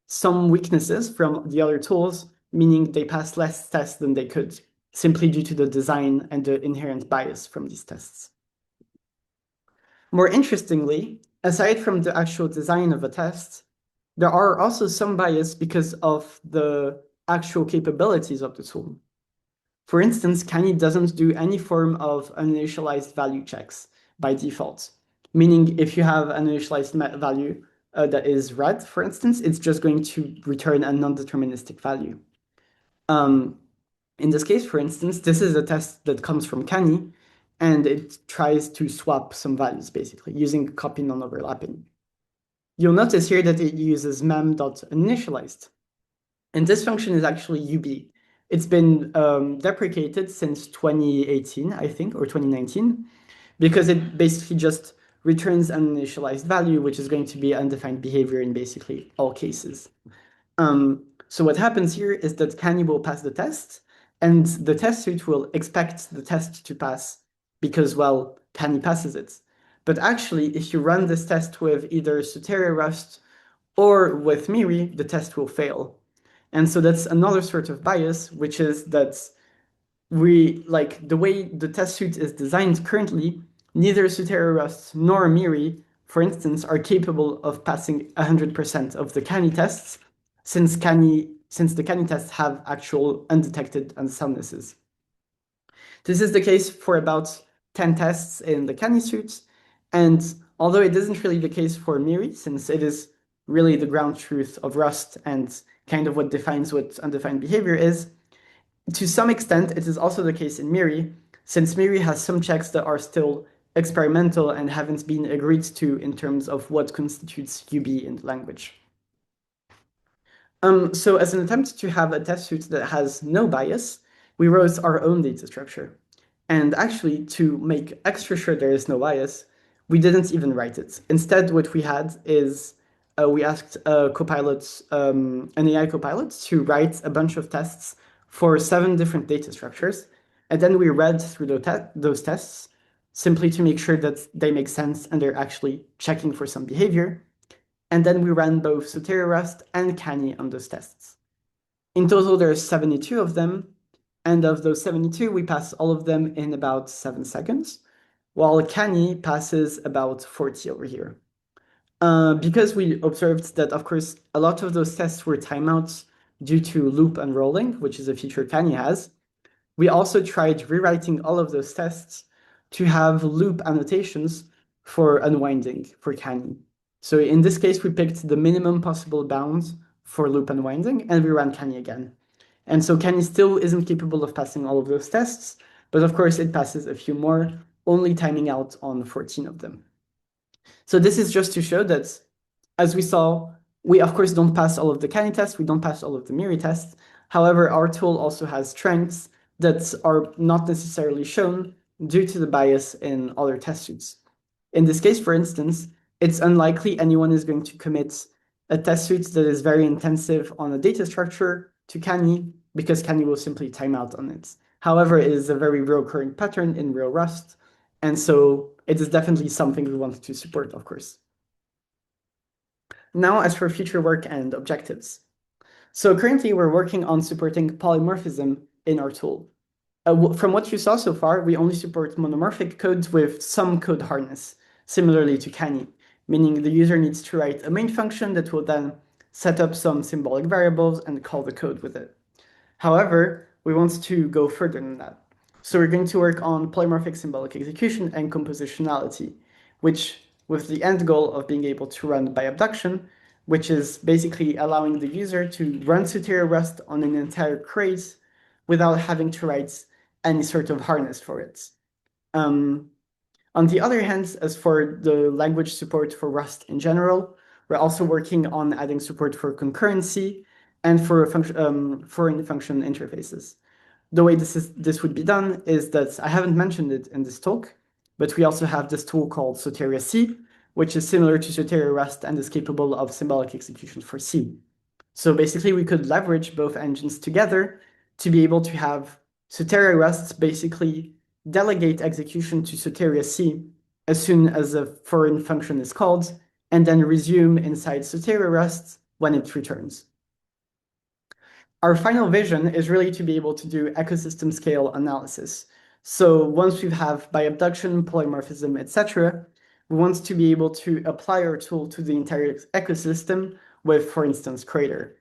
some weaknesses from the other tools, meaning they pass less tests than they could, simply due to the design and the inherent bias from these tests. More interestingly, aside from the actual design of a test, there are also some bias because of the actual capabilities of the tool. For instance, Kani doesn't do any form of uninitialized value checks by default, meaning if you have an initialized value that is red, for instance, it's just going to return a non-deterministic value. In this case, for instance, this is a test that comes from Kani, and it tries to swap some values, basically, using copy non-overlapping. You'll notice here that it uses mem.initialized, and this function is actually UB. It's been deprecated since 2018, I think, or 2019, because it basically just returns an initialized value, which is going to be undefined behavior in basically all cases. So what happens here is that Kani will pass the test, and the test suite will expect the test to pass because, well, Kani passes it. But actually, if you run this test with either Soteria Rust or with Miri, the test will fail. And so that's another sort of bias, which is that the way the test suite is designed currently, neither Soteria Rust nor Miri, for instance, are capable of passing 100% of the Kani tests, since the Kani tests have actual undetected unsoundnesses. This is the case for about 10 tests in the Kani suite, and although it isn't really the case for Miri, since it is really the ground truth of Rust and kind of what defines what undefined behavior is, to some extent, it is also the case in Miri, since Miri has some checks that are still experimental and haven't been agreed to in terms of what constitutes UB in the language. So as an attempt to have a test suite that has no bias, we wrote our own data structure. And actually, to make extra sure there is no bias, we didn't even write it. Instead, what we had is we asked an AI copilot to write a bunch of tests for 7 different data structures. And then we read through those tests simply to make sure that they make sense and they're actually checking for some behavior. And then we ran both Soteria Rust and Kani on those tests. In total, there's 72 of them. And of those 72, we pass all of them in about 7 seconds, while Kani passes about 40 over here. Because we observed that, of course, a lot of those tests were timeouts due to loop unrolling, which is a feature Kani has, we also tried rewriting all of those tests to have loop annotations for unwinding for Kani. So in this case, we picked the minimum possible bounds for loop unwinding, and we ran Kani again. And so Kani still isn't capable of passing all of those tests, but of course it passes a few more, only timing out on 14 of them. So this is just to show that, as we saw, we of course don't pass all of the Kani tests, we don't pass all of the Miri tests. However, our tool also has strengths that are not necessarily shown due to the bias in other test suites. In this case, for instance, it's unlikely anyone is going to commit a test suite that is very intensive on a data structure to Kani, because Kani will simply time out on it. However, it is a very recurring pattern in real Rust, and so it is definitely something we want to support, of course. Now, as for future work and objectives. So currently, we're working on supporting polymorphism in our tool. From what you saw so far, we only support monomorphic codes with some code harness, similarly to Kani, meaning the user needs to write a main function that will then set up some symbolic variables and call the code with it. However, we want to go further than that. So we're going to work on polymorphic symbolic execution and compositionality, which with the end goal of being able to run by abduction, which is basically allowing the user to run Soteria Rust on an entire crate without having to write any sort of harness for it. On the other hand, as for the language support for Rust in general, we're also working on adding support for concurrency and for foreign function interfaces. The way this would be done is that I haven't mentioned it in this talk, but we also have this tool called Soteria C, which is similar to Soteria Rust and is capable of symbolic execution for C. So basically, we could leverage both engines together to be able to have Soteria Rust basically delegate execution to Soteria C as soon as a foreign function is called, and then resume inside Soteria Rust when it returns. Our final vision is really to be able to do ecosystem scale analysis. So once we have by abduction, polymorphism, etc., we want to be able to apply our tool to the entire ecosystem with, for instance, Crater.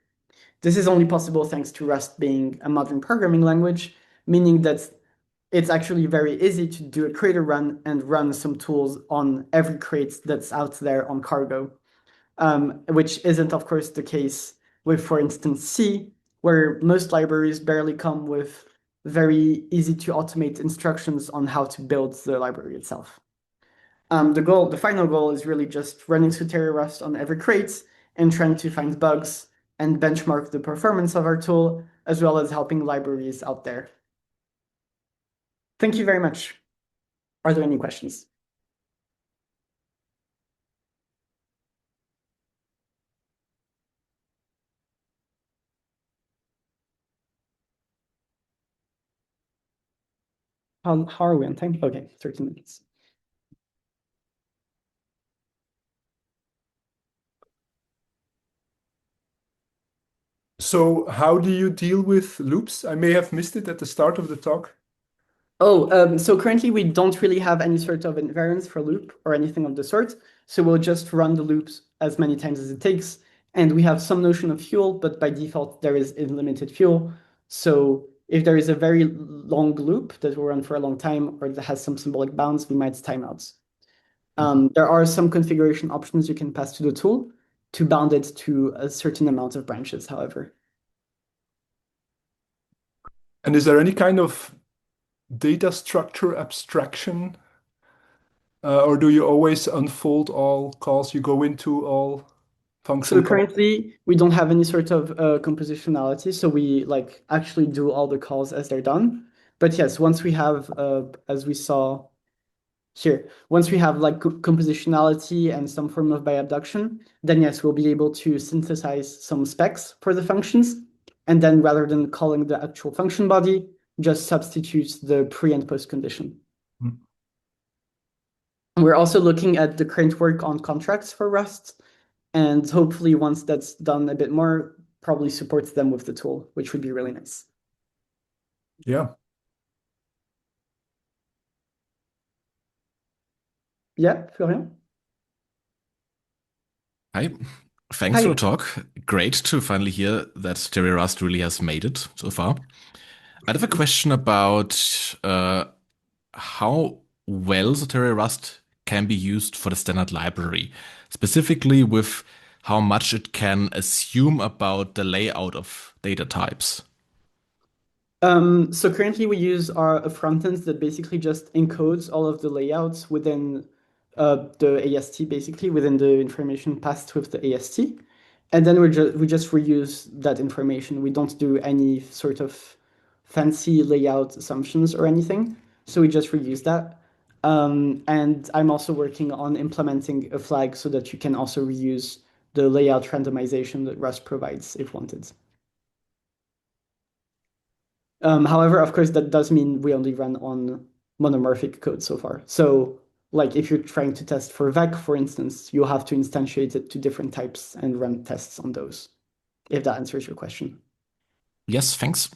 This is only possible thanks to Rust being a modern programming language, meaning that it's actually very easy to do a creator run and run some tools on every crate that's out there on cargo, which isn't, of course, the case with, for instance, C, where most libraries barely come with very easy to automate instructions on how to build the library itself. The final goal is really just running Soteria Rust on every crate and trying to find bugs and benchmark the performance of our tool, as well as helping libraries out there. Thank you very much. Are there any questions? How are we on time? Okay, 13 minutes. So how do you deal with loops? I may have missed it at the start of the talk. So currently we don't really have any sort of invariance for loop or anything of the sort. So we'll just run the loops as many times as it takes. And we have some notion of fuel, but by default there is unlimited fuel. So if there is a very long loop that will run for a long time or that has some symbolic bounds, we might timeouts. There are some configuration options you can pass to the tool to bound it to a certain amount of branches, however. And is there any kind of data structure abstraction? Or do you always unfold all calls? You go into all function So calls? currently we don't have any sort of compositionality, so we like actually do all the calls as they're done. But yes, once we have, as we saw here, once we have like compositionality and some form of by abduction, then yes, we'll be able to synthesize some specs for the functions. And then rather than calling the actual function body, just substitute the pre and post condition. Hmm. We're also looking at the current work on contracts for Rust. And hopefully once that's done a bit more, probably supports them with the tool, which would be really nice. Yeah. Yeah, Florian? Hi, thanks for the talk. Great to finally hear that Soteria Rust really has made it so far. I have a question about how well Soteria Rust can be used for the standard library, specifically with how much it can assume about the layout of data types. So currently we use a front end that basically just encodes all of the layouts within the AST, basically within the information passed with the AST. And then we just reuse that information. We don't do any sort of fancy layout assumptions or anything. So we just reuse that. And I'm also working on implementing a flag so that you can also reuse the layout randomization that Rust provides if wanted. However, of course, that does mean we only run on monomorphic code so far. So like if you're trying to test for VEC, for instance, you'll have to instantiate it to different types and run tests on those, if that answers your question. Yes, thanks.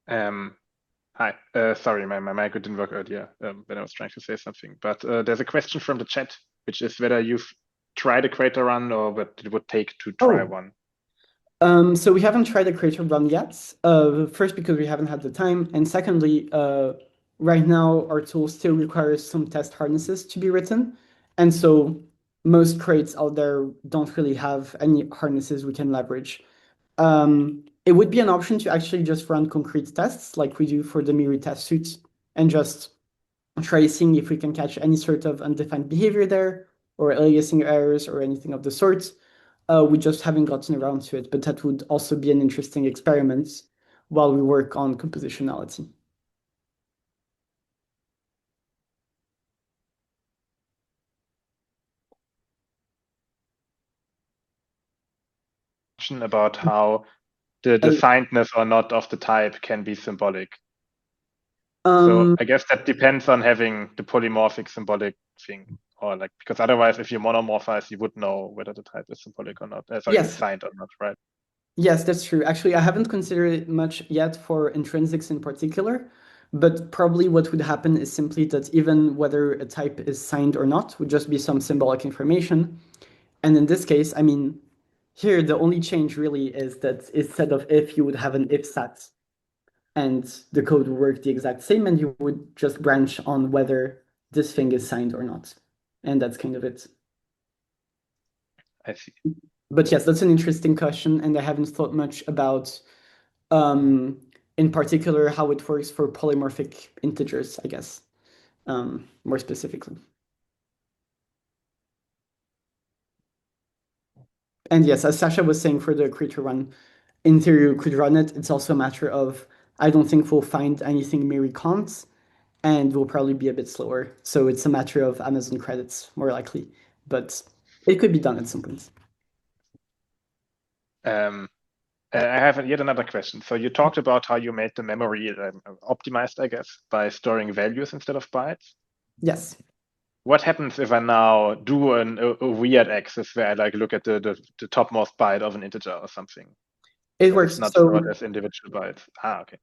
Hi, sorry, my mic didn't work earlier when I was trying to say something. But there's a question from the chat, which is whether you've tried a creator run or what it would take to try one. So we haven't tried a creator run yet. First, because we haven't had the time, and secondly, right now our tool still requires some test harnesses to be written, and so most crates out there don't really have any harnesses we can leverage. It would be an option to actually just run concrete tests like we do for the Miri test suite and just try seeing if we can catch any sort of undefined behavior there or aliasing errors or anything of the sort. We just haven't gotten around to it, but that would also be an interesting experiment while we work on compositionality. About how the definedness or not of the type can be symbolic. So I guess that depends on having the polymorphic symbolic thing, or like, because otherwise, if you monomorphize, you would know whether the type is symbolic or not, defined or not, right? Yes, that's true. Actually, I haven't considered it much yet for intrinsics in particular, but probably what would happen is simply that even whether a type is signed or not would just be some symbolic information. And in this case, I mean, Here, the only change really is that instead of if, you would have an if set, and the code would work the exact same, and you would just branch on whether this thing is signed or not. And that's kind of it. I see. But yes, that's an interesting question, and I haven't thought much about, in particular, how it works for polymorphic integers, I guess, more specifically. And yes, as Sasha was saying, for the creator run, in theory, you could run it. It's also a matter of, I don't think we'll find anything Miri can't, and we'll probably be a bit slower. So it's a matter of Amazon credits, more likely. But it could be done at some point. I have yet another question. So you talked about how you made the memory optimized, I guess, by storing values instead of bytes. Yes. What happens if I now do a weird access where I like look at the topmost byte of an integer or something? It works. It's not So stored as individual bytes. Okay.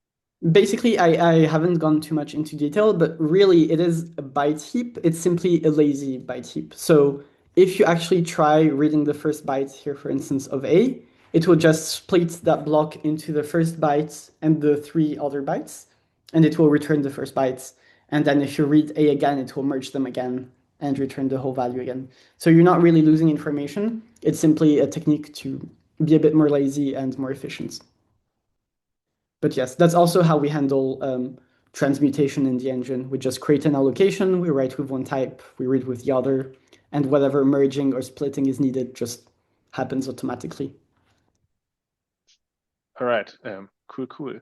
basically, I haven't gone too much into detail, but really it is a byte heap. It's simply a lazy byte heap. So if you actually try reading the first byte here, for instance, of A, it will just split that block into the first byte and the 3 other bytes, and it will return the first bytes. And then if you read A again, it will merge them again and return the whole value again. So you're not really losing information. It's simply a technique to be a bit more lazy and more efficient. But yes, that's also how we handle transmutation in the engine. We just create an allocation, we write with one type, we read with the other, and whatever merging or splitting is needed just happens automatically. All right. Cool.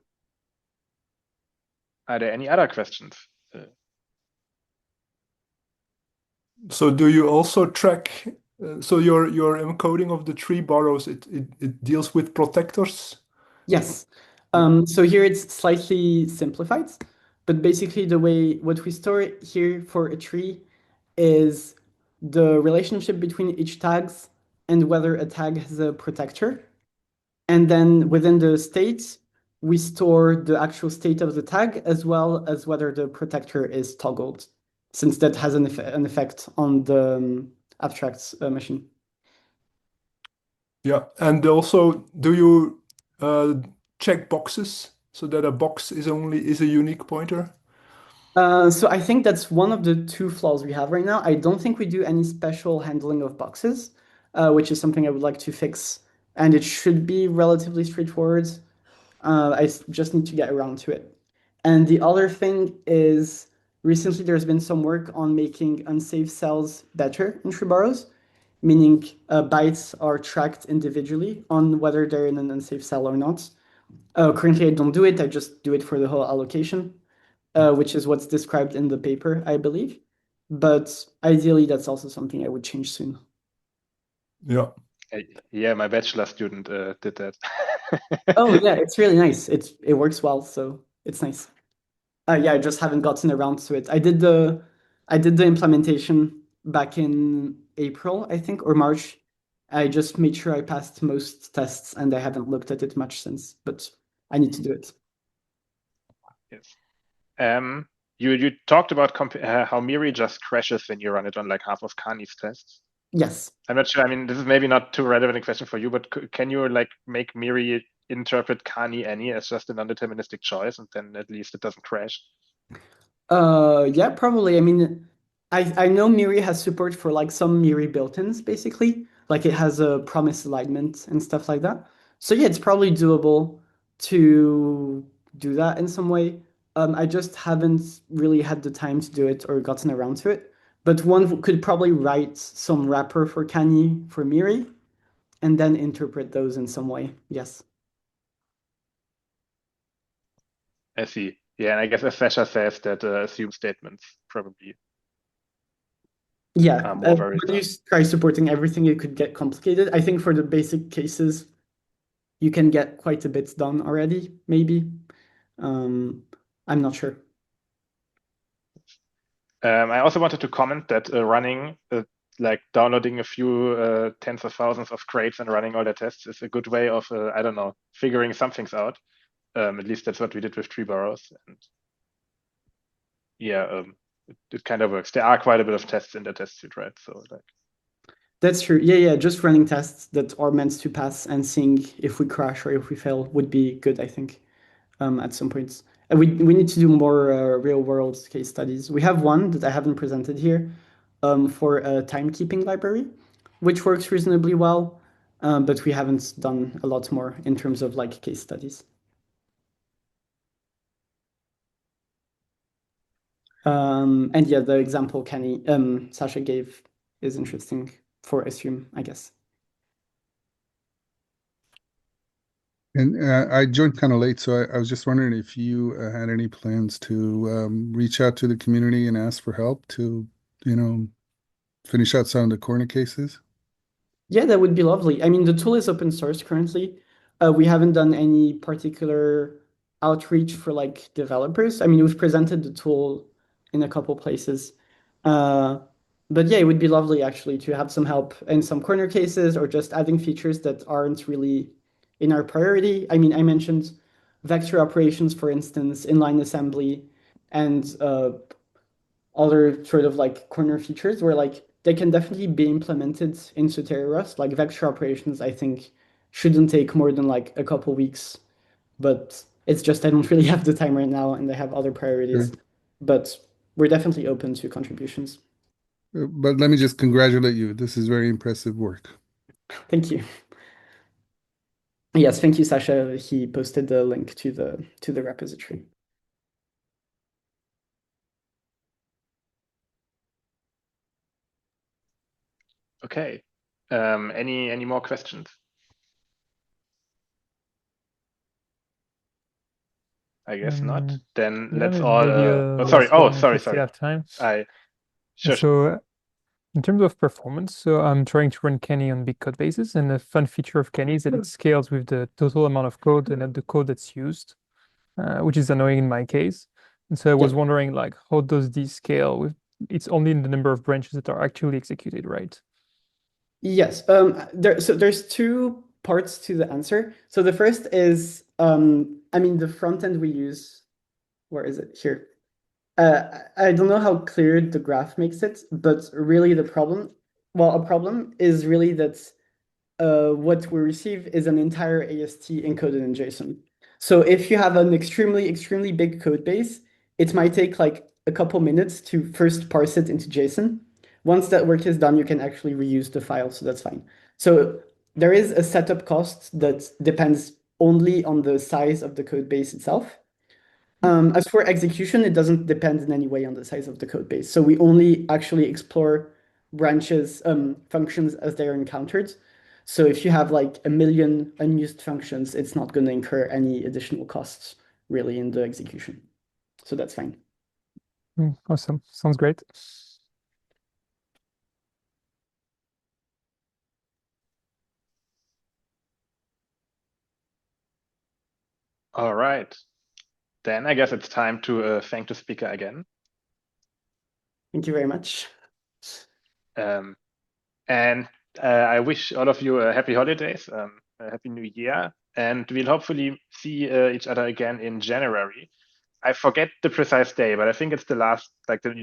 Are there any other questions? So do you also track? So your encoding of the tree borrows it deals with protectors? Yes. So here it's slightly simplified, but basically the way what we store here for a tree is the relationship between each tags and whether a tag has a protector. And then within the state, we store the actual state of the tag as well as whether the protector is toggled, since that has an effect on the abstract machine. Yeah, and also, do you check boxes so that a box is a unique pointer? So I think that's one of the 2 flaws we have right now. I don't think we do any special handling of boxes, which is something I would like to fix, and it should be relatively straightforward. I just need to get around to it. And the other thing is, recently there's been some work on making unsafe cells better in tree borrows, meaning bytes are tracked individually on whether they're in an unsafe cell or not. Currently, I don't do it. I just do it for the whole allocation, which is what's described in the paper, I believe. But ideally, that's also something I would change soon. Yeah. Yeah, my bachelor student did that. Oh yeah, it's really nice. It works well, so it's nice. Yeah, I just haven't gotten around to it. I did the implementation back in April, I think, or March. I just made sure I passed most tests, and I haven't looked at it much since, but I need to do it. Yes. You talked about how Miri just crashes when you run it on like half of Kani's tests. Yes. I'm not sure. I mean, this is maybe not too relevant a question for you, but can you like make Miri interpret Kani any as just a non-deterministic choice, and then at least it doesn't crash? Yeah, probably. I mean, I know Miri has support for like some Miri built-ins, basically. Like it has a promise alignment and stuff like that. So yeah, it's probably doable to do that in some way. I just haven't really had the time to do it or gotten around to it. But one could probably write some wrapper for Kani for Miri and then interpret those in some way. Yes. I see. Yeah, and I guess as Sasha says that assume statements probably Yeah, are more very when you try supporting everything, it could get complicated. I think for the basic cases, you can get quite a bit done already, maybe. I'm not sure. I also wanted to comment that running, like downloading a few tens of thousands of crates and running all the tests is a good way of, I don't know, figuring some things out. At least that's what we did with tree borrows. And yeah, it kind of works. There are quite a bit of tests in the test suite, right? So like, That's true. Yeah, just running tests that are meant to pass and seeing if we crash or if we fail would be good, I think, at some points. And we need to do more real world case studies. We have one that I haven't presented here for a timekeeping library, which works reasonably well, but we haven't done a lot more in terms of like case studies. And yeah, the example Kani Sasha gave is interesting for Assume, I guess. And I joined kind of late, so I was just wondering if you had any plans to reach out to the community and ask for help to, finish out some of the corner cases. Yeah, that would be lovely. I mean, the tool is open source currently. We haven't done any particular outreach for like developers. I mean, we've presented the tool in a couple places. But yeah, it would be lovely actually to have some help in some corner cases or just adding features that aren't really in our priority. I mean, I mentioned vector operations, for instance, inline assembly, and other sort of like corner features where like they can definitely be implemented in Soteria Rust. Like vector operations, I think shouldn't take more than like a couple weeks, but it's just I don't really have the time right now and I have other priorities. Sure. But we're definitely open to contributions. But let me just congratulate you. This is very impressive work. Thank you. Yes, thank you, Sasha. He posted the link to the repository. Okay. Any more questions? I guess not. Then Yeah, let's maybe all. Sorry. last one if we Sorry. still have time. Sure. So in terms of performance, so I'm trying to run Kani on big code bases, and the fun feature of Kani is that it scales with the total amount of code and not the code that's used, which is annoying in my case. And so I was wondering, like, how does this scale with it's only in the number of branches that are actually executed, right? Yes. There's two parts to the answer. So the first is, I mean, the front end we use, where is it? Here. I don't know how clear the graph makes it, but really a problem is really that what we receive is an entire AST encoded in JSON. So if you have an extremely big code base, it might take like a couple minutes to first parse it into JSON. Once that work is done, you can actually reuse the file, so that's fine. So there is a setup cost that depends only on the size of the code base itself. As for execution, it doesn't depend in any way on the size of the code base. So we only actually explore branches, functions as they are encountered. So if you have like a million unused functions, it's not going to incur any additional costs really in the execution. So that's fine. Awesome. Sounds great. All right. Then I guess it's time to thank the speaker again. Thank you very much. And I wish all of you a happy holidays, a happy new year, and we'll hopefully see each other again in January. I forget the precise day, but I think it's the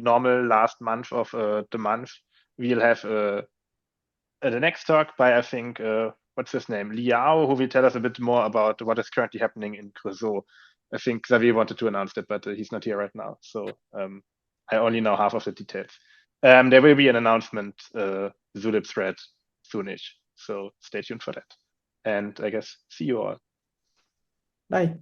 normal last month of the month. We'll have the next talk by, I think, what's his name? Liao, who will tell us a bit more about what is currently happening in Creusot. I think Xavier wanted to announce that, but he's not here right now. So I only know half of the details. There will be an announcement, Zulip thread soonish. So stay tuned for that. And I guess see you all. Bye.